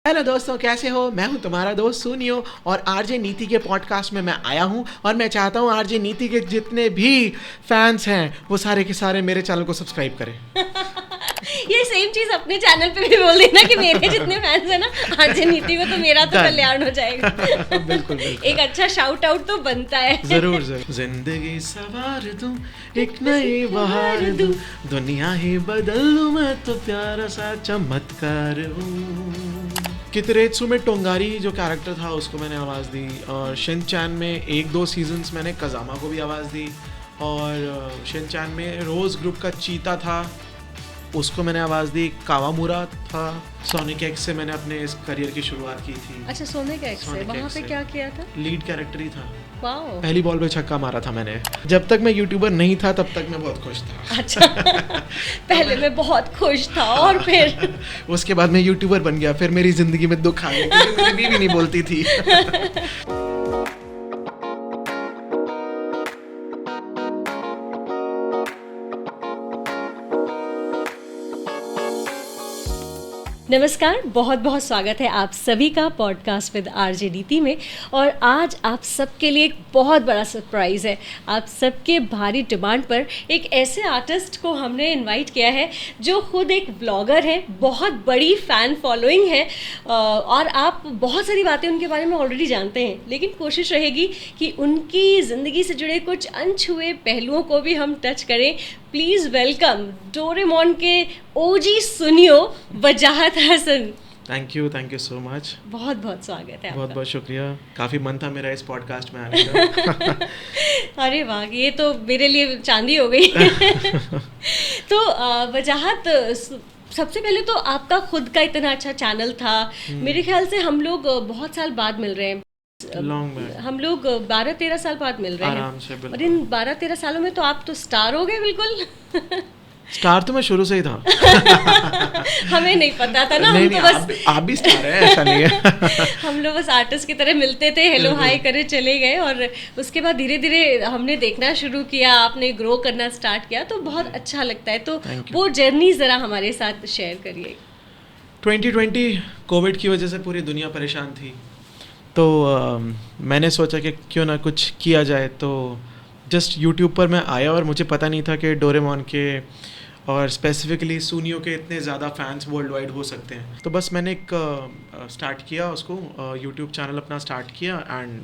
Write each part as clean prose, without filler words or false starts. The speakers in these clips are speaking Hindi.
हेलो दोस्तों, कैसे हो? मैं हूं तुम्हारा दोस्त सुनियो और आरजे नीति के पॉडकास्ट में मैं आया हूं और मैं चाहता हूं आरजे नीति के जितने भी फैंस हैं वो सारे के सारे मेरे चैनल को सब्सक्राइब करें। ये सेम चीज अपने चैनल पे भी बोल देना कि मेरे जितने फैंस हैं ना आरजे नीति को, तो मेरा तो कल्याण हो जाएगा। बिल्कुल बिल्कुल, एक अच्छा शाउट आउट तो बनता है। जरूर जरूर। जिंदगी सवार दूं, एक नई बहार दूं, दुनिया ही बदल दूं, मैं तो प्यारा सा चमत्कार हूँ। कितरेत्सु में टोंगारी जो कैरेक्टर था उसको मैंने आवाज़ दी और शिनचैन में 1-2 सीजन्स मैंने कजामा को भी आवाज़ दी और शिनचैन में रोज़ ग्रुप का चीता था उसको मैंने आवाज़ दी। कावामुरा था। सोनिक एक्स से मैंने अपने इस करियर की शुरुआत की थी। अच्छा, सोनिक एक्स से वहाँ पे क्या किया था? लीड कैरेक्टर ही था। वाओ। पहली बॉल पे छक्का मारा था मैंने। जब तक मैं यूट्यूबर नहीं था तब तक मैं बहुत खुश था। अच्छा। पहले मैं बहुत खुश था और फिर उसके बाद मैं यूट्यूबर बन गया, फिर मेरी जिंदगी में दुख आ गया क्योंकि मेरी बीवी नहीं बोलती थी। नमस्कार, बहुत बहुत स्वागत है आप सभी का पॉडकास्ट विद आरजे नीति में। और आज आप सबके लिए एक बहुत बड़ा सरप्राइज़ है। आप सबके भारी डिमांड पर एक ऐसे आर्टिस्ट को हमने इनवाइट किया है जो खुद एक ब्लॉगर है, बहुत बड़ी फ़ैन फॉलोइंग है और आप बहुत सारी बातें उनके बारे में ऑलरेडी जानते हैं, लेकिन कोशिश रहेगी कि उनकी ज़िंदगी से जुड़े कुछ अनछुए पहलुओं को भी हम टच करें। प्लीज़ वेलकम डोरेमोन के ओजी सुनियो Wajahat Hasan. Thank you so much. बहुत बहुत स्वागत है आपका। बहुत बहुत शुक्रिया। काफ़ी मन था मेरा इस पॉडकास्ट में आने का। अरे वाह, ये तो मेरे लिए चांदी हो गई। तो वजाहत, सबसे पहले तो आपका खुद का इतना अच्छा चैनल था। मेरे ख्याल से हम लोग बहुत साल बाद मिल रहे हैं। हम लोग 12-13 साल बाद मिल रहे हैं और इन 12-13 सालों में तो आप तो स्टार हो गए बिल्कुल। स्टार तो मैं शुरू से ही था। हमें नहीं पता था ना। नहीं, हम तो बस आप भी स्टार है, ऐसा नहीं है। हम लोग बस आर्टिस्ट की तरह मिलते थे, हेलो हाय करे चले गए और उसके बाद धीरे धीरे हमने देखना शुरू किया, आपने ग्रो करना स्टार्ट किया, तो बहुत अच्छा लगता है। तो वो जर्नी ज़रा हमारे साथ शेयर करिए। 2020 कोविड की वजह से पूरी दुनिया परेशान थी, तो मैंने सोचा कि क्यों ना कुछ किया जाए। तो जस्ट यूट्यूब पर मैं आया और मुझे पता नहीं था कि डोरेमोन के और स्पेसिफिकली सुनियो के इतने ज़्यादा फैंस वर्ल्ड वाइड हो सकते हैं। तो बस मैंने एक स्टार्ट किया उसको, यूट्यूब चैनल अपना स्टार्ट किया एंड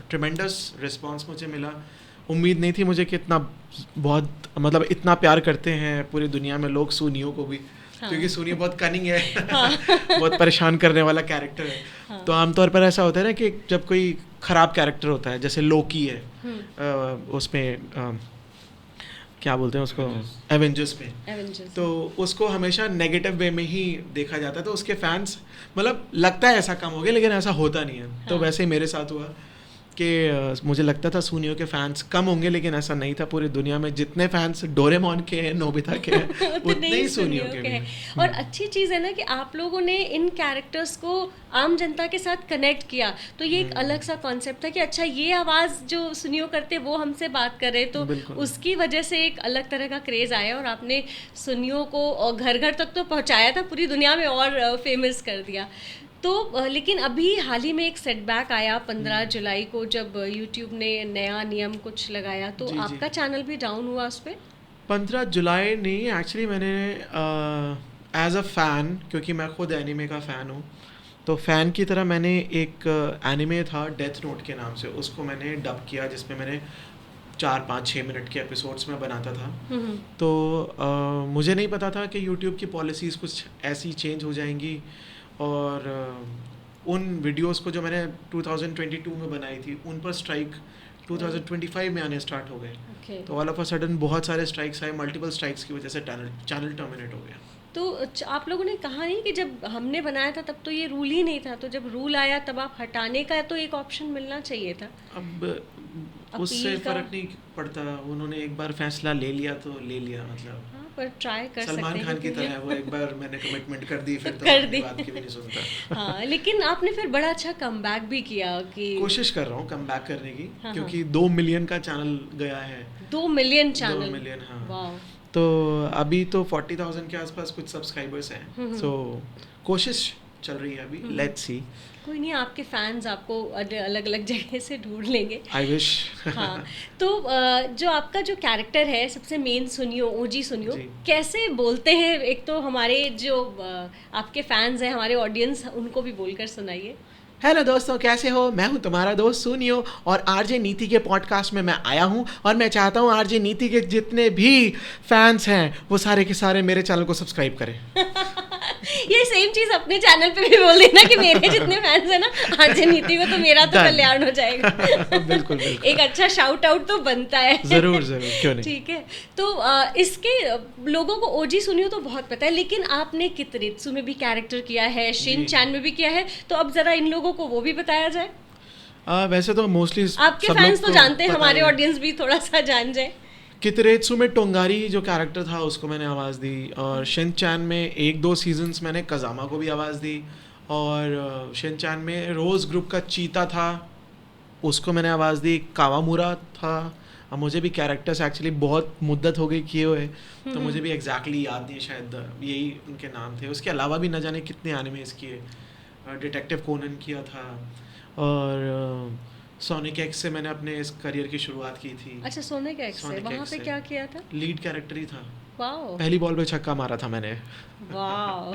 ट्रिमेंडस रिस्पांस मुझे मिला। उम्मीद नहीं थी मुझे कि इतना बहुत मतलब इतना प्यार करते हैं पूरी दुनिया में लोग सुनियो को भी। हाँ। क्योंकि सुनियो बहुत कनिंग है। हाँ। बहुत परेशान करने वाला कैरेक्टर है। हाँ। तो आमतौर पर ऐसा होता है ना कि जब कोई ख़राब कैरेक्टर होता है, जैसे लोकी है, उसमें क्या बोलते हैं उसको, एवेंजर्स में, तो उसको हमेशा नेगेटिव वे में ही देखा जाता है। तो उसके फैंस मतलब लगता है ऐसा कम हो गया, लेकिन ऐसा होता नहीं है। हाँ। तो वैसे ही मेरे साथ हुआ कि मुझे लगता था सुनियो के फैंस कम होंगे, लेकिन ऐसा नहीं था। पूरी दुनिया में जितने फैंस डोरेमोन के हैं, नोबिता के हैं, उतने ही सुनियो के हैं। और अच्छी चीज़ है ना कि आप लोगों ने इन कैरेक्टर्स को आम जनता के साथ कनेक्ट किया, तो ये एक अलग सा कॉन्सेप्ट था कि अच्छा ये आवाज़ जो सुनियो करते वो हमसे बात कर रहे, तो उसकी वजह से एक अलग तरह का क्रेज़ आया और आपने सुनियो को घर घर तक तो पहुँचाया था, पूरी दुनिया में और फेमस कर दिया। तो लेकिन अभी हाल ही में एक सेटबैक आया 15 जुलाई को, जब यूट्यूब ने नया नियम कुछ लगाया, तो जी, आपका चैनल भी डाउन हुआ उस पर। 15 जुलाई नहीं, एक्चुअली मैंने एज अ फ़ैन, क्योंकि मैं खुद एनिमे का फ़ैन हूँ, तो फ़ैन की तरह मैंने एक एनिमे था डेथ नोट के नाम से, उसको मैंने डब किया, जिसमें मैंने 4-5-6 मिनट के एपिसोड्स में बनाता था। तो मुझे नहीं पता था कि यूट्यूब की पॉलिसीज़ कुछ ऐसी चेंज हो जाएंगी और उन वीडियोस को जो मैंने 2022 में बनाई थी उन पर स्ट्राइक 2025 में आने स्टार्ट हो गए। तो ऑल ऑफ अ सडन बहुत सारे स्ट्राइक्स आए, मल्टीपल स्ट्राइक्स की वजह से चैनल टर्मिनेट हो गया। तो आप लोगों ने कहा नहीं कि जब हमने बनाया था तब तो ये रूल ही नहीं था, तो जब रूल आया तब आप हटाने का तो एक ऑप्शन मिलना चाहिए था। अब उससे फ़र्क नहीं पड़ता, उन्होंने एक बार फैसला ले लिया तो ले लिया, मतलब पर ट्राई कर सकते हैं। सलमान खान की तरह है वो, एक बार मैंने कमिटमेंट कर दी फिर तो कर दी, बात की भी नहीं सुनता। हाँ, लेकिन आपने फिर बड़ा अच्छा कमबैक भी किया कि कोशिश कर रहा हूँ कमबैक करने की। हाँ, क्योंकि 2 मिलियन का चैनल गया है। 2 मिलियन चैनल? 2 मिलियन, हाँ। तो अभी तो 40,000 के आसपास कुछ सब्सक्राइबर्स हैं। सो कोशिश चल रही है अभी, लेट्स सी। कोई नहीं, आपके फैंस आपको अलग अलग जगह से ढूंढ लेंगे। I wish. हाँ, तो जो आपका जो कैरेक्टर है सबसे मेन सुनियो, ओजी सुनियो, जी। कैसे बोलते हैं? एक तो हमारे जो आपके फैंस हैं, हमारे ऑडियंस, उनको भी बोलकर सुनाइए। हेलो दोस्तों, कैसे हो? मैं हूं तुम्हारा दोस्त सुनियो और आरजे नीति के पॉडकास्ट में मैं आया हूं और मैं चाहता हूं आरजे नीति के जितने भी फैंस हैं वो सारे के सारे मेरे चैनल को सब्सक्राइब करें। ये सेम चीज अपने चैनल पे भी बोल देना कि मेरे जितने फैंस हैं ना आरजे नीति को, तो मेरा तो कल्याण हो जाएगा। बिल्कुल बिल्कुल। एक अच्छा शाउट आउट तो बनता है। जरूर जरूर, क्यों नहीं। ठीक है, तो इसके लोगों को ओजी सुनियो तो बहुत पता है, लेकिन आपने कितरित्सु में भी कैरेक्टर किया है, शिन चैन में भी किया है, तो अब जरा इन लोगों को वो भी बताया जाए। वैसे तो मोस्टली आपके फैंस तो जानते हैं, हमारे ऑडियंस भी थोड़ा सा जान जाए। कितरेत्सु में टोंगारी जो कैरेक्टर था उसको मैंने आवाज़ दी, और शिनचैन में 1-2 सीजन्स मैंने कजामा को भी आवाज़ दी, और शिनचैन में रोज़ ग्रुप का चीता था उसको मैंने आवाज़ दी, कावामुरा था। अब मुझे भी कैरेक्टर्स एक्चुअली बहुत मुद्दत हो गई किए हुए, तो मुझे भी एग्जैक्टली याद नहीं, शायद यही उनके नाम थे। उसके अलावा भी न जाने कितने एनिमेस किए, डिटेक्टिव कोनन किया था, और सोनिक एक्स से मैंने अपने इस करियर की शुरुआत की थी। अच्छा, सोनिक एक्स से वहाँ पे क्या किया था? लीड कैरेक्टर ही था। वाओ, पहली बॉल पे छक्का मारा था मैंने। वाओ।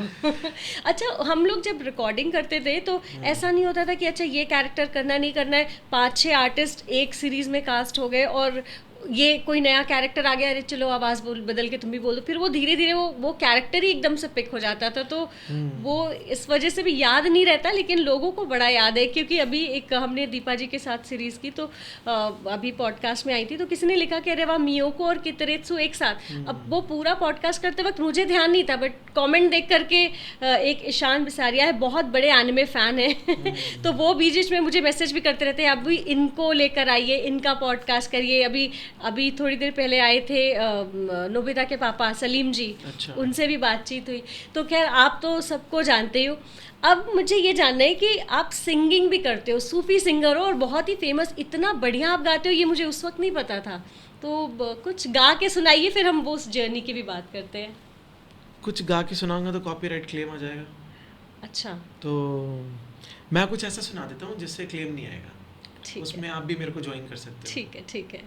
अच्छा, हम लोग जब रिकॉर्डिंग करते थे तो ऐसा नहीं होता था कि अच्छा ये कैरेक्टर करना नहीं करना है, 5-6 आर्टिस्ट एक सीरीज में कास्ट हो गए और ये कोई नया कैरेक्टर आ गया, अरे चलो आवाज़ बदल के तुम भी बोल दो, फिर वो धीरे धीरे वो कैरेक्टर ही एकदम से पिक हो जाता था, तो वो इस वजह से भी याद नहीं रहता, लेकिन लोगों को बड़ा याद है। क्योंकि अभी एक हमने दीपा जी के साथ सीरीज़ की, तो अभी पॉडकास्ट में आई थी, तो किसी ने लिखा कि अरे वाह, मियोको और कितरेत्सु एक साथ। अब वो पूरा पॉडकास्ट करते वक्त मुझे ध्यान नहीं था, बट कॉमेंट देख करके एक ईशान बिसारिया है, बहुत बड़े एनिमे फ़ैन है तो वो बीच बीच में मुझे मैसेज भी करते रहते हैं, अभी इनको लेकर आइए, इनका पॉडकास्ट करिए। अभी थोड़ी देर पहले आए थे नोबिता के पापा सलीम जी। अच्छा। उनसे भी बातचीत हुई। तो खैर, आप तो सबको जानते हो। अब मुझे ये जानना है कि आप सिंगिंग भी करते हो, सूफी सिंगर हो और बहुत ही फेमस, इतना बढ़िया आप गाते हो, ये मुझे उस वक्त नहीं पता था। तो कुछ गा के सुनाइए, फिर हम वो उस जर्नी की भी बात करते हैं। कुछ गा के सुनाऊंगा तो कॉपीराइट क्लेम आ जाएगा। अच्छा, तो मैं कुछ ऐसा सुना देता हूँ जिससे क्लेम नहीं आएगा, उसमें आप भी मेरे को ज्वाइन कर सकते हो। ठीक है, ठीक है।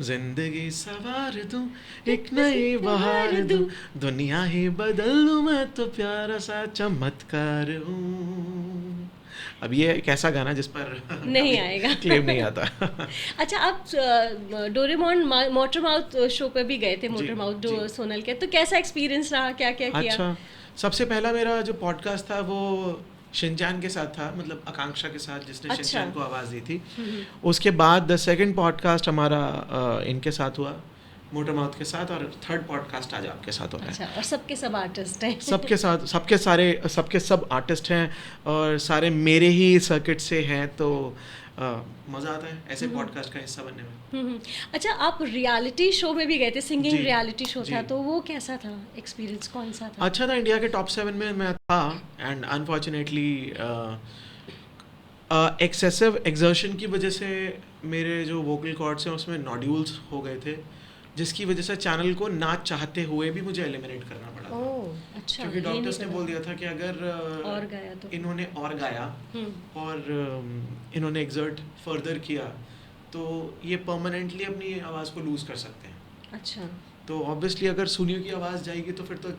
जिंदगी सवार दूं, एक नई बहार दूं, दुनिया ही बदल दूं, मैं तो प्यारा सा चमत्कार हूँ। अब ये एक ऐसा गाना जिस पर नहीं आएगा, क्लेम नहीं आता। अच्छा, आप डोरेमोन मोटर माउथ शो पे भी गए थे, मोटर माउथ सोनल के, तो कैसा एक्सपीरियंस रहा, क्या क्या किया? अच्छा, सबसे पहला मेरा जो पॉडकास्ट था वो शिनचैन के साथ था, मतलब आकांक्षा के साथ, जिसने अच्छा। शिनचैन को आवाज़ दी थी। उसके बाद द सेकंड पॉडकास्ट हमारा इनके साथ हुआ, मोटर माउथ के साथ, और थर्ड पॉडकास्ट आज आपके साथ हो रहा है। अच्छा, और सबके सब आर्टिस्ट हैं? सबके साथ, सबके सब आर्टिस्ट हैं और सारे मेरे ही सर्किट से हैं, तो मज़ा आता है ऐसे पॉडकास्ट का हिस्सा बनने में। अच्छा, आप रियलिटी शो में भी गए थे, सिंगिंग रियलिटी शो था, तो वो कैसा था एक्सपीरियंस, कौन सा था? अच्छा था, इंडिया के टॉप 7 में मैं था, एंड अनफॉर्चुनेटली एक्सेसिव एक्सर्शन की वजह से मेरे जो वोकल कॉर्ड्स हैं उसमें नोड्यूल्स हो गए थे, जिसकी वजह से चैनल को ना चाहते हुए भी मुझे एलिमिनेट करना पड़ा था। ओह, अच्छा, क्योंकि डॉक्टर्स ने बोल दिया था कि अगर और गाया तो इन्होंने और गाया और इन्होंने एक्सर्ट फर्दर किया तो ये परमानेंटली अपनी आवाज़ को लूज़ कर सकते हैं। अच्छा, तो ऑब्वियसली अगर सुनियो की आवाज़ जाएगी तो फिर तो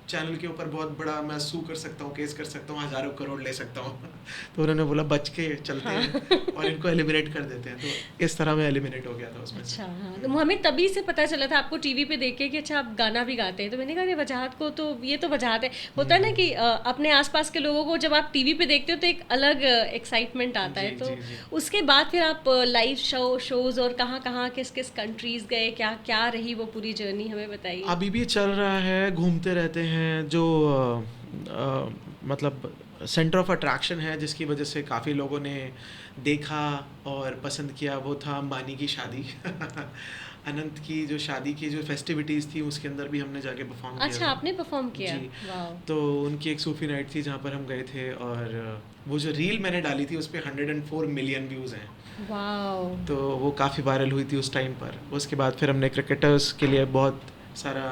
चैनल के ऊपर बहुत बड़ा मैं सू कर सकता हूँ, केस कर सकता हूँ, हज़ारों करोड़ ले सकता हूँ। तो उन्होंने बोला बच के चलते हैं और इनको एलिमिनेट कर देते हैं, तो इस तरह मैं एलिमिनेट हो गया था उसमें। अच्छा, हाँ, तो हमें तभी से पता चला था आपको टीवी पे देख के कि अच्छा आप गाना भी गाते हैं, तो मैंने कहा वजाहत को, तो ये तो वजाहत है। होता है ना कि अपने आसपास के लोगों को जब आप टीवी पे देखते हो तो एक अलग एक्साइटमेंट आता है, तो उसके बाद फिर आप लाइव शोज और कहाँ कहाँ किस किस कंट्रीज गए, क्या क्या रही वो पूरी जर्नी, हमें बताइए। अभी भी चल रहा है, घूमते रहते हैं, जो मतलब सेंटर ऑफ अट्रैक्शन है जिसकी वजह से काफ़ी लोगों ने देखा और पसंद किया, वो था अंबानी की शादी। अनंत की जो शादी की जो फेस्टिविटीज़ थी उसके अंदर भी हमने जाके परफॉर्म किया। अच्छा, आपने परफॉर्म किया? जी, तो उनकी एक सूफी नाइट थी जहाँ पर हम गए थे, और वो जो रील मैंने डाली थी उस पर 104 मिलियन व्यूज़ हैं। वाओ, तो वो काफ़ी वायरल हुई थी उस टाइम पर। उसके बाद फिर हमने क्रिकेटर्स के लिए बहुत सारा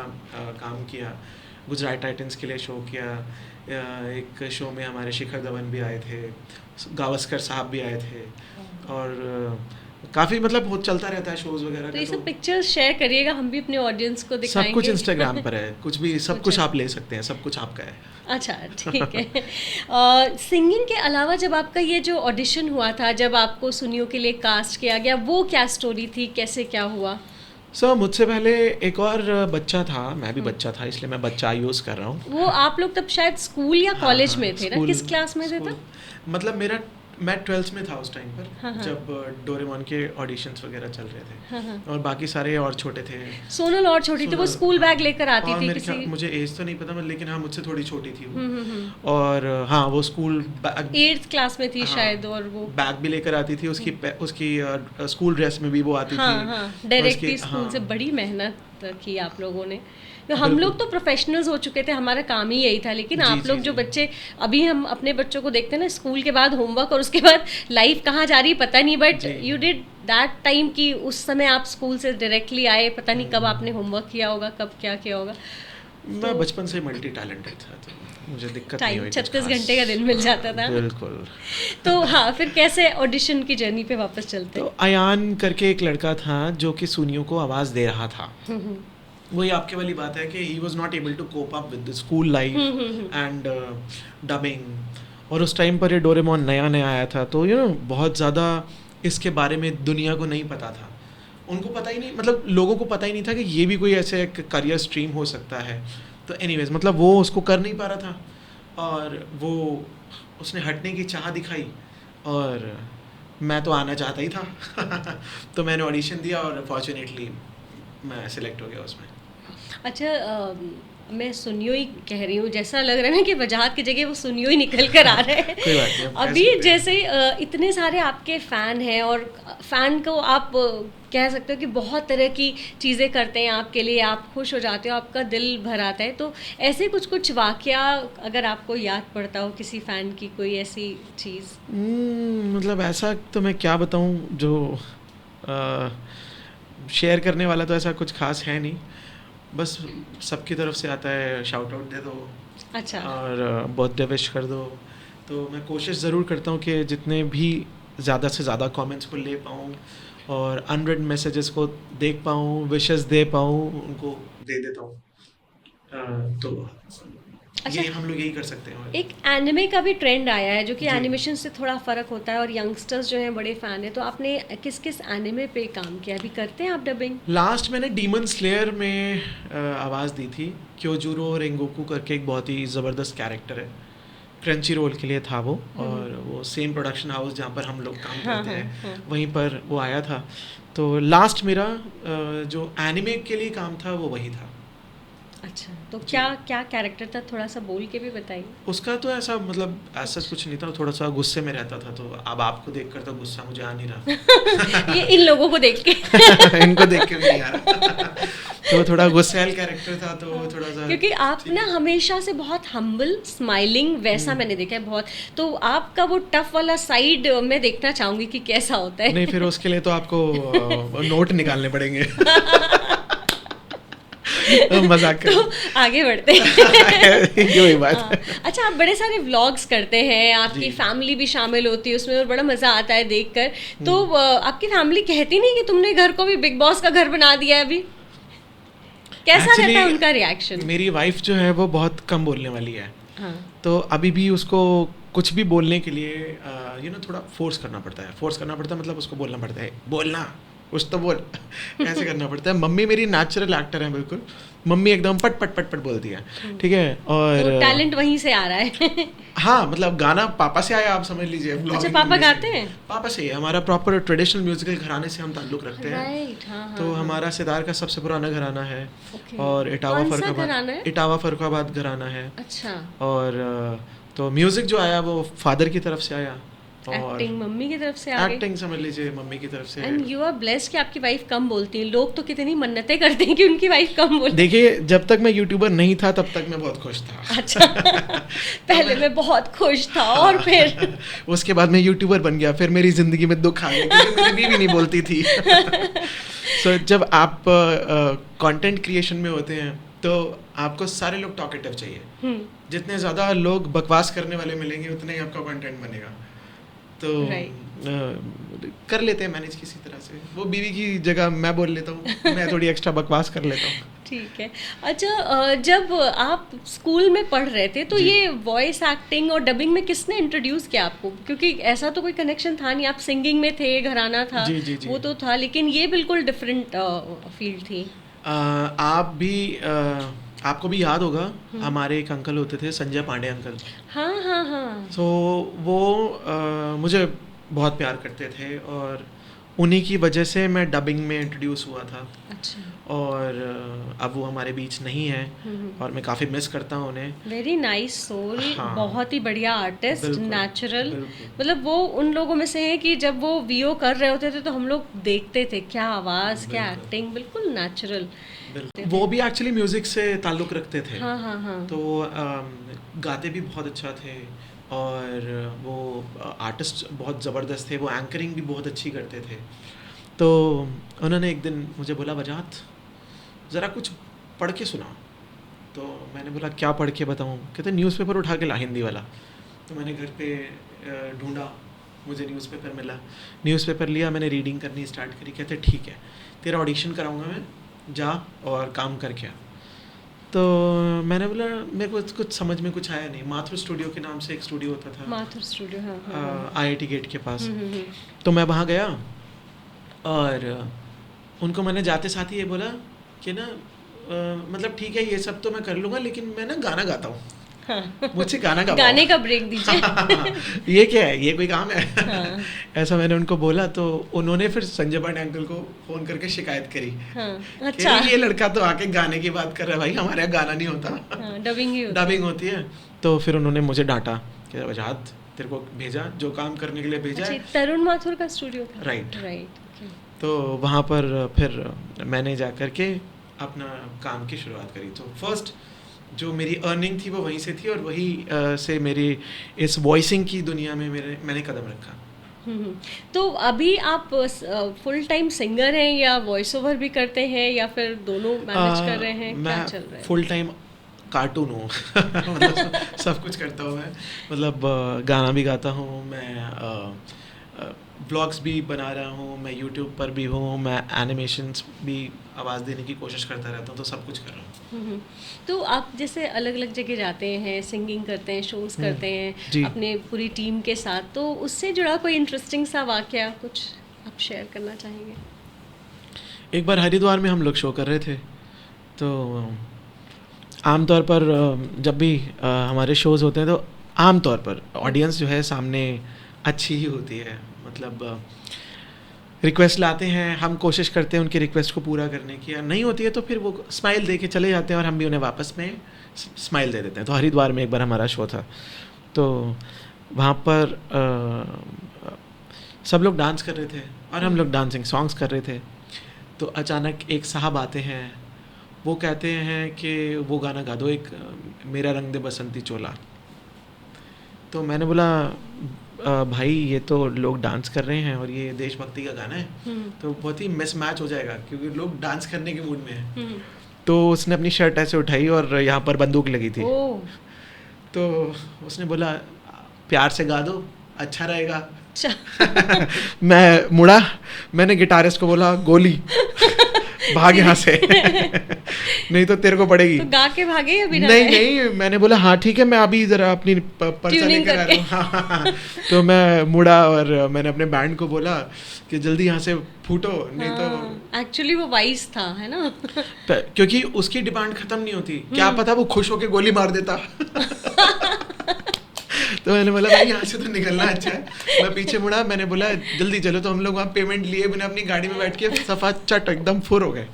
काम किया, गुजरात टाइटंस के लिए शो किया, एक शो में हमारे शिखर धवन भी आए थे, गावस्कर साहब भी आए थे, और काफ़ी मतलब वो चलता रहता है शोज़ वगैरह तो का। ये सब पिक्चर्स शेयर करिएगा, हम भी अपने ऑडियंस को दिखाएंगे। सब कुछ इंस्टाग्राम पर है, कुछ भी सब कुछ अच्छा। आप ले सकते हैं, सब कुछ आपका है। अच्छा ठीक है। सिंगिंग के अलावा जब आपका ये जो ऑडिशन हुआ था, जब आपको सुनियो के लिए कास्ट किया गया, वो क्या स्टोरी थी, कैसे क्या हुआ? मुझसे पहले एक और बच्चा था, मैं भी बच्चा था इसलिए मैं बच्चा यूज़ कर रहा हूँ। वो आप लोग तब शायद स्कूल या हाँ, कॉलेज हाँ, में थे ना? स्कूल- किस क्लास में थे स्कूल। तब? मतलब मैं 12th में था उस टाइम पर, हाँ, हाँ। जब डोरेमोन के ऑडिशंस वगैरह चल रहे थे, हाँ, हाँ। और बाकी सारे और छोटे थे। सोनल और छोटी थी, वो सोनल, स्कूल हाँ। बैग लेकर आती और थी मेरे किसी। ख्याल मुझे एज तो नहीं पता, लेकिन हाँ मुझसे थोड़ी छोटी थी वो। हम्म। और हाँ वो स्कूल बैग 8th क्लास में थी हाँ, शायद, और वो बैग भी लेकर आती थी, उसकी स्कूल ड्रेस में भी वो आती हाँ थी। हाँ, और डायरेक्टली उसकी- स्कूल से हाँ, बड़ी मेहनत की आप लोगों ने। तो हम बिल्कुल। लोग तो प्रोफेशनल्स हो चुके थे, हमारा काम ही यही था, लेकिन जी, आप जी, लोग जो जी। बच्चे, अभी हम अपने बच्चों को देखते हैं ना, स्कूल के बाद होमवर्क और उसके बाद लाइफ कहाँ जा रही है पता नहीं, but ji. You did that time कि उस समय आप स्कूल से डायरेक्टली आए, पता नहीं कब आपने होमवर्क किया होगा, कब क्या किया होगा। मैं बचपन से मल्टी टैलेंटेड था, तो मुझे दिक्कत नहीं टाइम हुई। 36 घंटे का दिन मिल जाता था। बिल्कुल। तो हाँ, फिर कैसे ऑडिशन की जर्नी पे वापस चलते हैं? तो अयान करके एक लड़का था जो कि सुनियो को आवाज़ दे रहा था। वही आपके वाली बात है कि he was not able to cope up with the school life and dubbing, और उस टाइम पर ये डोरेमोन नया नया आया था, तो बहुत ज़्यादा इसके बारे में दुनिया को नहीं पता था। उनको पता ही नहीं, मतलब लोगों को पता ही नहीं था कि ये भी कोई ऐसे एक करियर स्ट्रीम हो सकता है। तो एनीवेज मतलब वो उसको कर नहीं पा रहा था, और वो उसने हटने की चाह दिखाई, और मैं तो आना चाहता ही था। तो मैंने ऑडिशन दिया और फॉर्चुनेटली मैं सिलेक्ट हो गया उसमें। अच्छा, मैं सुनियो ही कह रही हूँ, जैसा लग रहा है ना कि वजाहत की जगह वो सुनियो ही निकल कर आ रहे हैं। कोई बात नहीं, हम कह अभी सकते हैं। जैसे इतने सारे आपके फ़ैन हैं, और फ़ैन को आप कह सकते हो कि बहुत तरह की चीज़ें करते हैं आपके लिए, आप खुश हो जाते हो, आपका दिल भर आता है। तो ऐसे कुछ वाकया अगर आपको याद पड़ता हो किसी फ़ैन की, कोई ऐसी चीज़? मतलब ऐसा तो मैं क्या बताऊं, जो शेयर करने वाला तो ऐसा कुछ खास है नहीं, बस सबकी तरफ से आता है शाउट आउट दे दो, अच्छा। और बर्थडे विश कर दो। तो मैं कोशिश ज़रूर करता हूँ कि जितने भी ज़्यादा से ज़्यादा कमेंट्स को ले पाऊँ और अनरेड मैसेजेस को देख पाऊँ, विशेस दे पाऊँ, उनको दे देता हूँ। तो अच्छा, ये हम लोग यही कर सकते हैं। एक एनिमे का भी ट्रेंड आया है, जो कि जी। एनिमेशन से थोड़ा फ़र्क होता है, और यंगस्टर्स जो हैं बड़े फ़ैन हैं। तो आपने किस किस एनिमे पे काम किया? अभी करते हैं आप डबिंग? लास्ट मैंने डीमन स्लेयर में आवाज़ दी थी। क्योजूरो रेंगोकू करके एक बहुत ही ज़बरदस्त कैरेक्टर है, क्रंची रोल के लिए था वो, और वो सेम प्रोडक्शन हाउस जहाँ पर हम लोग काम हाँ, करते हैं, हाँ। वहीं पर वो आया था। तो लास्ट मेरा जो एनिमे के लिए काम था वो वही था। अच्छा, तो जी। क्या कैरेक्टर था, थोड़ा सा बोल के भी बताइए। उसका तो ऐसा मतलब ऐसा कुछ नहीं था, थोड़ा सा गुस्से में रहता था। तो अब आपको देखकर तो गुस्सा मुझे आ नहीं रहा। ये इन लोगों को देख के इनको देख के भी नहीं आ रहा। तो थोड़ा गुस्सैल कैरेक्टर था, तो थोड़ा सा, क्योंकि आप ना हमेशा से बहुत हम्बल, स्माइलिंग वैसा मैंने देखा है बहुत। तो आपका वो टफ वाला साइड मैं देखना चाहूंगी कि कैसा होता है। नहीं फिर उसके लिए तो आपको नोट निकालने पड़ेंगे। मजाक कर। तो आगे बढ़ते हैं। यही बात। हाँ। अच्छा, आप बड़े सारे व्लॉग्स करते हैं, आपकी जी। फैमिली भी शामिल होती है उसमें, और बड़ा मज़ा आता है देखकर। तो आपकी फैमिली कहती नहीं कि तुमने घर को भी बिग बॉस का घर बना दिया है अभी? कैसा रहता है Actually, उनका रिएक्शन? मेरी वाइफ जो है वो बहुत कम बोलने वाली है, हाँ। तो अभी भी उसको कुछ भी बोलने के लिए थोड़ा फोर्स करना पड़ता है, मतलब उसको बोलना पड़ता है, बोलना कुछ तो बोल। ऐसे करना पड़ता है। मम्मी मेरी नेचुरल एक्टर है, बिल्कुल। मम्मी एकदम पट पट पट पट बोलती है, ठीक है। और तो टैलेंट वहीं से आ रहा है। हाँ मतलब गाना पापा से आया, आप समझ लीजिए। अच्छा, vlogging पापा में से। गाते हैं? पापा से ही है। हमारा प्रॉपर ट्रेडिशनल म्यूजिकल घराने से हम ताल्लुक़ रखते हैं। राइट, हाँ हाँ। तो हमारा सितार का सबसे पुराना घराना है, Okay. और कौन सा घराना है? इटावा फरुखाबाद घराना है। अच्छा। और तो म्यूजिक जो आया वो फादर की तरफ से आया, और एक्टिंग मम्मी की तरफ से आ गई। एक्टिंग समझ लीजिए मम्मी की तरफ से। एंड यू आर ब्लेस्ड कि आपकी वाइफ कम बोलती है। लोग तो कितनी मन्नतें करते हैं कि उनकी वाइफ कम बोलती देखिए, जब तक मैं यूट्यूबर नहीं था तब तक मैं बहुत खुश था। है। अच्छा। पहले मैं बहुत खुश था, और फिर उसके बाद मैं यूट्यूबर बन गया, फिर मेरी जिंदगी में दुख आ गया क्योंकि मेरी बीवी नहीं बोलती थी। सो जब आप कंटेंट क्रिएशन में होते हैं तो आपको सारे लोग टॉकेटिव चाहिए। हम्म, जितने ज़्यादा लोग बकवास करने वाले मिलेंगे उतना ही आपका कंटेंट बनेगा। तो कर लेते हैं मैनेज किसी तरह से। वो बीवी की जगह मैं बोल लेता हूँ, मैं थोड़ी एक्स्ट्रा बकवास कर लेता हूँ। ठीक है। अच्छा, जब आप स्कूल में पढ़ रहे थे तो जी। ये वॉइस एक्टिंग और डबिंग में किसने इंट्रोड्यूस किया आपको? क्योंकि ऐसा तो कोई कनेक्शन था नहीं, आप सिंगिंग में थे, घराना था, जी, जी, जी। वो तो था, लेकिन ये बिल्कुल डिफरेंट फील्ड थी। आप भी आपको भी याद होगा, हमारे एक अंकल होते थे, संजय पांडे अंकल। हाँ हाँ हाँ। तो वो मुझे बहुत प्यार करते थे और उन्हीं की वजह से मैं डबिंग में इंट्रोड्यूस हुआ था। अच्छा। और अब वो हमारे बीच नहीं है और मैं काफ़ी मिस करता हूँ उन्हें। वेरी नाइस सोल, हाँ। बहुत ही बढ़िया आर्टिस्ट, बिल्कुल, नेचुरल। बिल्कुल। मतलब वो उन लोगों में से है कि जब वो वीओ कर रहे होते थे तो हम लोग देखते थे, क्या आवाज़, क्या बिल्कुल। एक्टिंग, बिल्कुल नेचुरल। बिल्कुल। वो भी एक्चुअली म्यूज़िक से ताल्लुक़ रखते थे। हाँ हाँ हाँ। तो गाते भी बहुत अच्छा थे और वो आर्टिस्ट बहुत ज़बरदस्त थे, वो एंकरिंग भी बहुत अच्छी करते थे। तो उन्होंने एक दिन मुझे बोला, वजाहत ज़रा कुछ पढ़ के सुना। तो मैंने बोला क्या पढ़ के बताऊँ? कहते न्यूज़पेपर उठा के ला, हिंदी वाला। तो मैंने घर पे ढूंढा, मुझे न्यूज़पेपर मिला, न्यूज़पेपर लिया, मैंने रीडिंग करनी स्टार्ट करी। कहते ठीक है, तेरा ऑडिशन कराऊंगा मैं, जा और काम करके आ। तो मैंने बोला मेरे को कुछ समझ में कुछ आया नहीं। माथुर स्टूडियो के नाम से एक स्टूडियो होता था, माथुर स्टूडियो, हाँ हाँ। IIT गेट के पास। हम्म। तो मैं वहाँ गया और उनको मैंने जाते साथ ही ये बोला कि ना मतलब ठीक है ये सब तो मैं कर लूँगा, लेकिन मैं ना गाना गाता हूँ, हाँ। मुझसे गाना गाओ। गाने का ब्रेक दीजिए। ये क्या है, ये कोई काम है? हाँ। ऐसा मैंने उनको बोला। तो उन्होंने फिर संजय पांडे अंकल को फ़ोन करके शिकायत करी। हाँ। कि अच्छा। ये लड़का तो आके गाने की बात कर रहा है, भाई हमारे यहाँ गाना नहीं होता, हाँ, डबिंग ही होती है। डबिंग होती है। तो फिर उन्होंने मुझे डांटा कि वजाहत तेरे को भेजा, जो काम करने के लिए भेजा है। अच्छा, तरुण माथुर का स्टूडियो था। राइट। राइट। तो वहाँ पर फिर मैंने जा कर के अपना काम की शुरुआत करी। तो फर्स्ट जो मेरी अर्निंग थी वो वहीं से थी और वही से मेरी इस वॉइसिंग की दुनिया में मैंने कदम रखा। तो अभी आप फुल टाइम सिंगर हैं या वॉइस ओवर भी करते हैं या फिर दोनों मैनेज कर रहे हैं? क्या चल रहा है? मैं फुल टाइम कार्टून हूँ। मतलब सब कुछ करता हूँ मैं। मतलब गाना भी गाता हूँ मैं, व्लॉग्स भी बना रहा हूँ मैं, यूट्यूब पर भी हूँ मैं, एनिमेशंस भी आवाज़ देने की कोशिश करता रहता हूँ। तो सब कुछ कर रहा हूँ। तो आप जैसे अलग अलग जगह जाते हैं, सिंगिंग करते हैं, शोज़ करते जी। हैं अपने पूरी टीम के साथ, तो उससे जुड़ा कोई इंटरेस्टिंग सा वाकया कुछ आप शेयर करना चाहेंगे? एक बार हरिद्वार में हम लोग शो कर रहे थे। तो आमतौर पर जब भी हमारे शोज़ होते हैं तो आमतौर पर ऑडियंस जो है सामने अच्छी ही होती है। मतलब रिक्वेस्ट लाते हैं, हम कोशिश करते हैं उनकी रिक्वेस्ट को पूरा करने की, नहीं होती है तो फिर वो स्माइल दे के चले जाते हैं और हम भी उन्हें वापस में स्माइल दे देते हैं। तो हरिद्वार में एक बार हमारा शो था, तो वहाँ पर सब लोग डांस कर रहे थे और हम लोग डांसिंग सॉन्ग्स कर रहे थे। तो अचानक एक साहब आते हैं, वो कहते हैं कि वो गाना गा दो, एक मेरा रंग दे बसंती चोला। तो मैंने बोला भाई ये तो लोग डांस कर रहे हैं और ये देशभक्ति का गाना है, तो बहुत ही मिसमैच हो जाएगा क्योंकि लोग डांस करने के मूड में हैं। तो उसने अपनी शर्ट ऐसे उठाई और यहाँ पर बंदूक लगी थी। तो उसने बोला प्यार से गा दो, अच्छा रहेगा। मैं मुड़ा, मैंने गिटारिस्ट को बोला गोली, भाग यहाँ से। नहीं तो तेरे को पड़ेगी। तो गा के भागे या बिना? नहीं, मैंने बोला हाँ ठीक है, मैं अभी ज़रा अपनी पर्चा लेकर आ रहा हूँ। हाँ। तो मैं मुड़ा और मैंने अपने बैंड को बोला कि जल्दी यहाँ से फूटो, नहीं तो एक्चुअली वो वाइस था, है ना? क्योंकि उसकी डिमांड खत्म नहीं होती, क्या पता वो खुश होके गोली मार देता। तो मैंने बोला भाई यहाँ से तो निकलना अच्छा है। मैं पीछे मुड़ा, मैंने बोला जल्दी चलो। तो हम लोग वहाँ पेमेंट लिए बिना अपनी गाड़ी में बैठ के सफा चट एकदम फुर हो गए।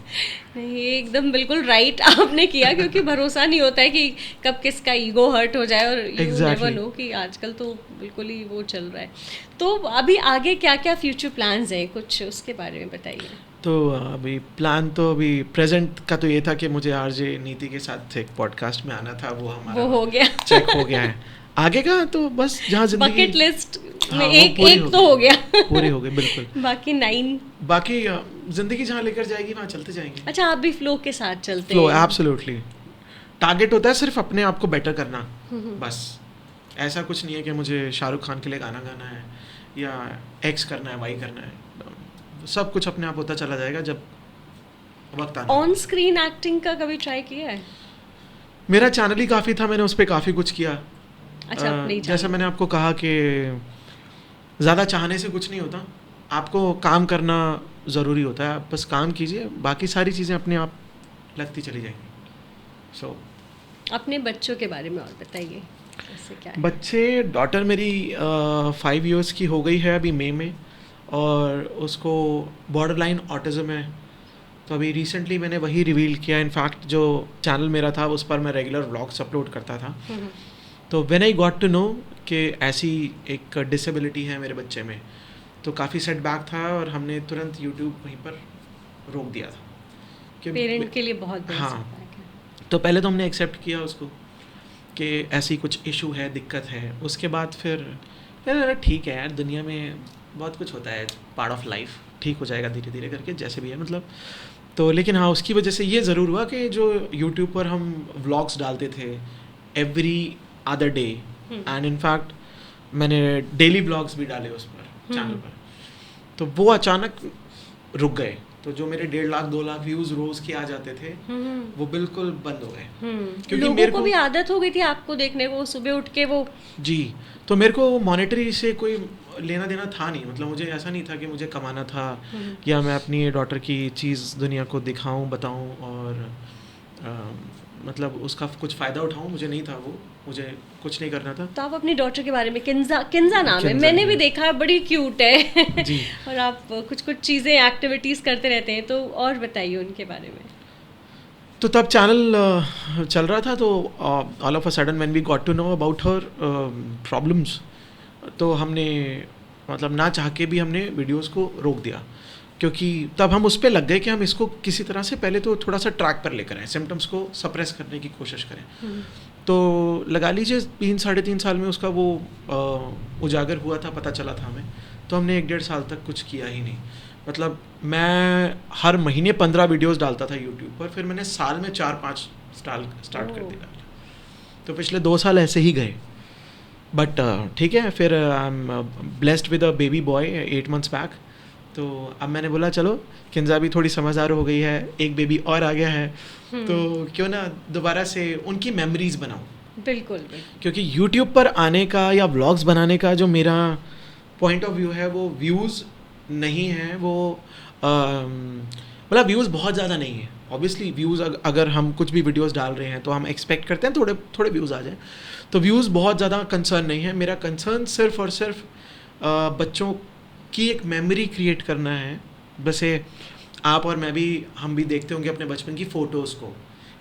नहीं, एकदम बिल्कुल राइट आपने किया, क्योंकि भरोसा नहीं होता है कि कब किसका ईगो हर्ट हो जाए, और यू नेवर नो कि आजकल तो बिल्कुल ही वो चल रहा है। तो अभी आगे क्या क्या फ्यूचर प्लान्स हैं, कुछ उसके बारे में बताइए। तो अभी प्लान तो अभी प्रेजेंट का तो ये था कि मुझे आरजे नीति के साथ एक पॉडकास्ट में आना था, वो हमारा हो गया, चेक हो गया है। आगे का तो बस जहाँ जिंदगी बकेट लिस्ट में हाँ, एक तो हो गया, पूरी हो गई बिल्कुल। बाकी 9 बाकी जिंदगी जहाँ लेकर जाएगी वहाँ चलते जाएंगे। अच्छा, आप भी फ्लो के साथ चलते हैं? हैं? एब्सोल्युटली, टारगेट होता है सिर्फ अपने आप को बेटर करना, बस। ऐसा कुछ नहीं है कि मुझे शाहरुख खान के लिए गाना गाना है या एक्स करना है, वाई करना है। सब कुछ अपने आप होता चला जाएगा जब वक्त आना। ऑन स्क्रीन एक्टिंग का कभी ट्राई किया है? मेरा चैनल ही काफ़ी था, मैंने उस पर काफ़ी कुछ किया। अच्छा, नहीं जैसे मैंने आपको कहा कि ज़्यादा चाहने से कुछ नहीं होता, आपको काम करना ज़रूरी होता है। आप बस काम कीजिए, बाकी सारी चीज़ें अपने आप लगती चली जाएंगी। सो अपने बच्चों के बारे में और बताइए, कैसे क्या है? बच्चे, डॉटर मेरी 5 इयर्स की हो गई है अभी मई में, और उसको बॉर्डरलाइन ऑटिज़म है। तो अभी रिसेंटली मैंने वही रिवील किया। इनफैक्ट जो चैनल मेरा था उस पर मैं रेगुलर व्लॉग्स अपलोड करता था। तो when I got to know कि ऐसी एक डिसेबिलिटी है मेरे बच्चे में, तो काफ़ी सेटबैक था और हमने तुरंत यूट्यूब वहीं पर रोक दिया था कि पेरेंट के लिए बहुत बड़ा हाँ। setback है। तो पहले तो हमने एक्सेप्ट किया उसको कि ऐसी कुछ इशू है, दिक्कत है। उसके बाद फिर ठीक है यार, दुनिया में बहुत कुछ होता है, पार्ट ऑफ लाइफ, ठीक हो जाएगा धीरे धीरे करके, जैसे भी है मतलब। तो लेकिन हाँ, उसकी वजह से ये ज़रूर हुआ कि जो यूट्यूब पर हम व्लॉग्स डालते थे every other day, and in fact मैंने डेली व्लॉग्स भी डाले उस पर चैनल पर, तो वो अचानक रुक गए। तो जो मेरे 1.5 लाख 2 लाख व्यूज़ रोज़ के आ जाते थे वो बिल्कुल बंद हो गए। क्योंकि लोगों को भी आदत हो गई थी आपको देखने को, सुबह उठ के वो। जी, तो मेरे को मॉनेटरी से कोई लेना देना था नहीं। मतलब मुझे ऐसा नहीं था कि मुझे कमाना था या मैं अपनी डॉटर की चीज़ दुनिया को दिखाऊं, बताऊं और मतलब उसका कुछ फ़ायदा उठाऊं, मुझे नहीं था वो, मुझे कुछ नहीं करना था। तो आप अपनी डॉटर के बारे में, किंजा नाम है, किंजा मैंने भी है। देखा है, बड़ी क्यूट है। जी। और आप कुछ चीज़ें, एक्टिविटीज़ करते रहते हैं, तो और बताइए उनके बारे में। तो तब चैनल चल रहा था, तो all of a sudden when we got to know about her problems, तो हमने मतलब ना चाह के भी हमने वीडियोस को रोक दिया, क्योंकि तब हम उस पर लग गए कि हम इसको किसी तरह से पहले तो थोड़ा सा ट्रैक पर लेकर आए, सिम्टम्स को सप्रेस करने की कोशिश करें। तो लगा लीजिए 3-3.5 साल में उसका वो उजागर हुआ था, पता चला था हमें। तो हमने 1-1.5 साल तक कुछ किया ही नहीं। मतलब मैं हर महीने 15 वीडियोस डालता था यूट्यूब पर, फिर मैंने साल में 4-5 स्टार्ट कर दिया। तो पिछले 2 साल ऐसे ही गए, बट ठीक है। फिर I am blessed with a baby boy 8 months back. तो अब मैंने बोला चलो, किंजा भी थोड़ी समझदार हो गई है, एक बेबी और आ गया है, तो क्यों ना दोबारा से उनकी मेमोरीज बनाऊं। बिल्कुल। क्योंकि यूट्यूब पर आने का या व्लॉग्स बनाने का जो मेरा पॉइंट ऑफ व्यू है, वो व्यूज़ नहीं है, वो मतलब व्यूज़ बहुत ज़्यादा नहीं है। ऑब्वियसली व्यूज़ अगर हम कुछ भी वीडियोस डाल रहे हैं तो हम एक्सपेक्ट करते हैं थोड़े थोड़े व्यूज़ आ जाए, तो व्यूज़ बहुत ज़्यादा कंसर्न नहीं है। मेरा कंसर्न सिर्फ और सिर्फ बच्चों की एक मेमोरी क्रिएट करना है। वैसे आप और मैं भी, हम भी देखते होंगे अपने बचपन की फ़ोटोज़ को,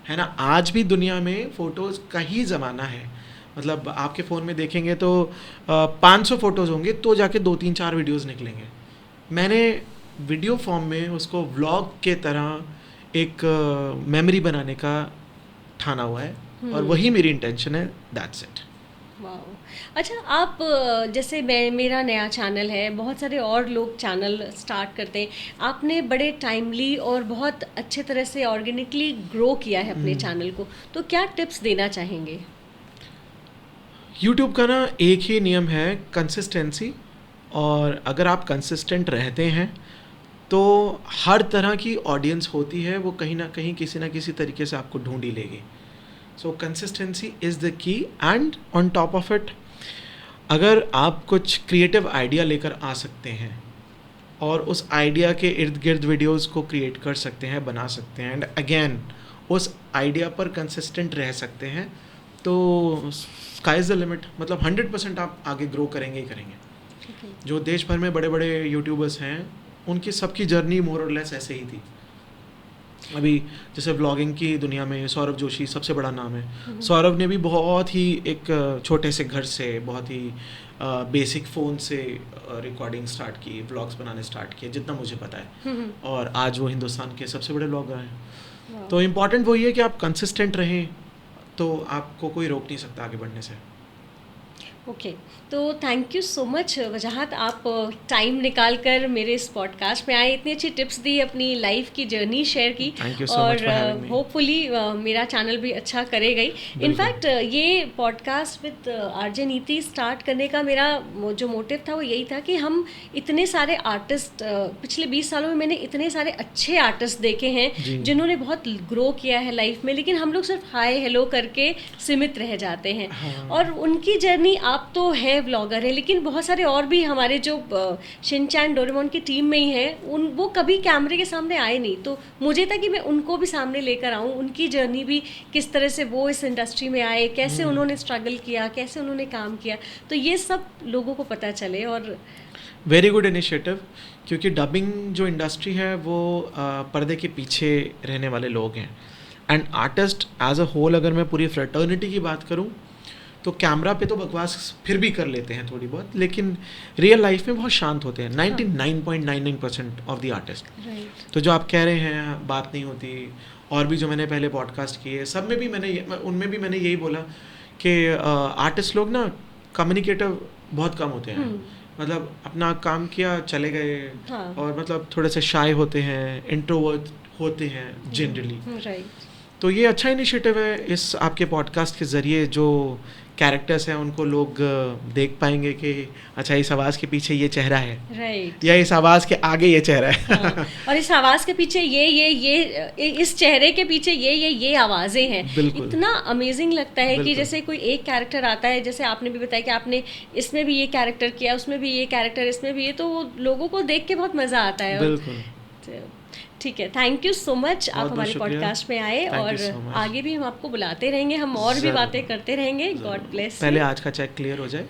है ना। आज भी दुनिया में फ़ोटोज़ का ही ज़माना है। मतलब आपके फ़ोन में देखेंगे तो 500 फ़ोटोज़ होंगे तो जाके 2-3-4 वीडियोज़ निकलेंगे। मैंने वीडियो फॉर्म में उसको व्लॉग के तरह एक मेमोरी बनाने का ठाना हुआ है, और वही मेरी इंटेंशन है। That's it. वाओ। अच्छा, आप जैसे मेरा नया चैनल है, बहुत सारे और लोग चैनल स्टार्ट करते हैं, आपने बड़े टाइमली और बहुत अच्छे तरह से ऑर्गेनिकली ग्रो किया है अपने चैनल को, तो क्या टिप्स देना चाहेंगे? यूट्यूब का ना एक ही नियम है, कंसिस्टेंसी। और अगर आप कंसिस्टेंट रहते हैं तो हर तरह की ऑडियंस होती है, वो कहीं ना कहीं किसी ना किसी तरीके से आपको ढूंढ ही लेगी। सो consistency is the key, and on top of it, अगर आप कुछ क्रिएटिव आइडिया लेकर आ सकते हैं और उस आइडिया के इर्द गिर्द वीडियोस को क्रिएट कर सकते हैं, बना सकते हैं, एंड अगेन उस आइडिया पर कंसिस्टेंट रह सकते हैं, तो स्काई इज़ द लिमिट। मतलब 100% आप आगे ग्रो करेंगे ही करेंगे। जो देश भर में बड़े बड़े यूट्यूबर्स हैं, उनकी सबकी जर्नी मोर और लेस ऐसे ही थी। अभी जैसे व्लॉगिंग की दुनिया में सौरभ जोशी सबसे बड़ा नाम है। सौरभ ने भी बहुत ही एक छोटे से घर से, बहुत ही बेसिक फ़ोन से रिकॉर्डिंग स्टार्ट की, व्लॉग्स बनाने स्टार्ट किए, जितना मुझे पता है, और आज वो हिंदुस्तान के सबसे बड़े व्लॉगर हैं। तो इम्पॉर्टेंट वही है कि आप कंसिस्टेंट रहें, तो आपको कोई रोक नहीं सकता आगे बढ़ने से। ओके, तो थैंक यू सो मच वजाहत, आप टाइम निकाल कर मेरे इस पॉडकास्ट में आए, इतनी अच्छी टिप्स दी, अपनी लाइफ की जर्नी शेयर की। Thank you so और much for having me. Hopefully मेरा चैनल भी अच्छा करेगा ही। इनफैक्ट ये पॉडकास्ट विद आरजे नीति स्टार्ट करने का मेरा जो मोटिव था वो यही था कि हम इतने सारे आर्टिस्ट, पिछले 20 सालों में मैंने इतने सारे अच्छे आर्टिस्ट देखे हैं जी। जिन्होंने बहुत ग्रो किया है लाइफ में, लेकिन हम लोग सिर्फ हाय हेलो करके सीमित रह जाते हैं। हाँ। और उनकी जर्नी, आप तो है व्लॉगर है, लेकिन बहुत सारे और भी हमारे जो शिनचैन डोरेमोन की टीम में ही हैं, वो कभी कैमरे के सामने आए नहीं, तो मुझे था कि मैं उनको भी सामने लेकर आऊँ, उनकी जर्नी भी, किस तरह से वो इस इंडस्ट्री में आए, कैसे उन्होंने स्ट्रगल किया, कैसे उन्होंने काम किया, तो ये सब लोगों को पता चले। और वेरी गुड इनिशिएटिव, क्योंकि डबिंग जो इंडस्ट्री है वो पर्दे के पीछे रहने वाले लोग हैं, and artist as a whole अगर मैं पूरी फ्रेटर्निटी की बात करूं तो कैमरा पे तो बकवास फिर भी कर लेते हैं थोड़ी बहुत, लेकिन रियल लाइफ में बहुत शांत होते हैं 99.99% ऑफ द आर्टिस्ट। तो जो आप कह रहे हैं बात नहीं होती, और भी जो मैंने पहले पॉडकास्ट किए सब में भी उनमें भी मैंने यही बोला कि आर्टिस्ट लोग ना कम्युनिकेटिव बहुत कम होते हैं, मतलब अपना काम किया चले गए। हाँ। और मतलब थोड़े से शाय होते हैं, इंट्रोवर्ट होते हैं जनरली। तो ये अच्छा इनिशिएटिव है, इस आपके पॉडकास्ट के ज़रिए जो कैरेक्टर्स हैं उनको लोग देख पाएंगे कि अच्छा इस आवाज़ के पीछे ये चेहरा है, राइट, या इस आवाज़ के आगे ये चेहरा है। हाँ। और इस आवाज़ के पीछे ये इस चेहरे के पीछे ये आवाज़ें हैं। इतना अमेजिंग लगता है कि जैसे कोई एक कैरेक्टर आता है, जैसे आपने भी बताया कि आपने इसमें भी ये कैरेक्टर किया, उसमें भी ये कैरेक्टर, इसमें भी ये, तो वो लोगों को देख के बहुत मज़ा आता है। बिल्कुल, ठीक है, थैंक यू सो मच, आप हमारे पॉडकास्ट में आए, और आगे भी हम आपको बुलाते रहेंगे, हम और भी बातें करते रहेंगे। God bless. पहले आज का चेक क्लियर हो जाए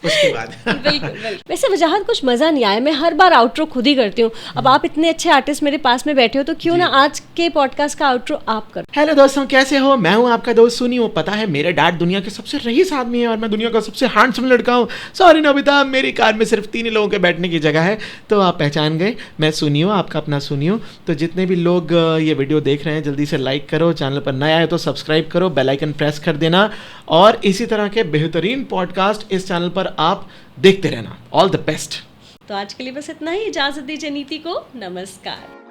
उसके बाद। बिल्कुल। वैसे वजाहत कुछ मज़ा नहीं आया, मैं हर बार आउट्रो खुद ही करती हूँ। अब आप इतने अच्छे आर्टिस्ट मेरे पास में बैठे हो, तो क्यों ना आज के पॉडकास्ट का आउट्रो आप करो। हेलो दोस्तों, कैसे हो? मैं हूँ आपका दोस्त सुनियो। पता है मेरे डैड दुनिया के सबसे रईस आदमी है और मैं दुनिया का सबसे हैंडसम लड़का हूँ। सॉरी नबिता, मेरी कार में सिर्फ 3 लोगों के बैठने की जगह है, तो आप पहचान गए, मैं सुनियो, आपका अपना सुनियो। तो जितने भी लोग ये वीडियो देख रहे हैं जल्दी से लाइक करो, चैनल पर नया है तो सब्सक्राइब करो, बेल आइकन प्रेस कर देना, और इसी तरह के बेहतरीन पॉडकास्ट इस चैनल पर आप देखते रहना। All the best. तो आज के लिए बस इतना ही, इजाज़त दीजिए नीति को, नमस्कार।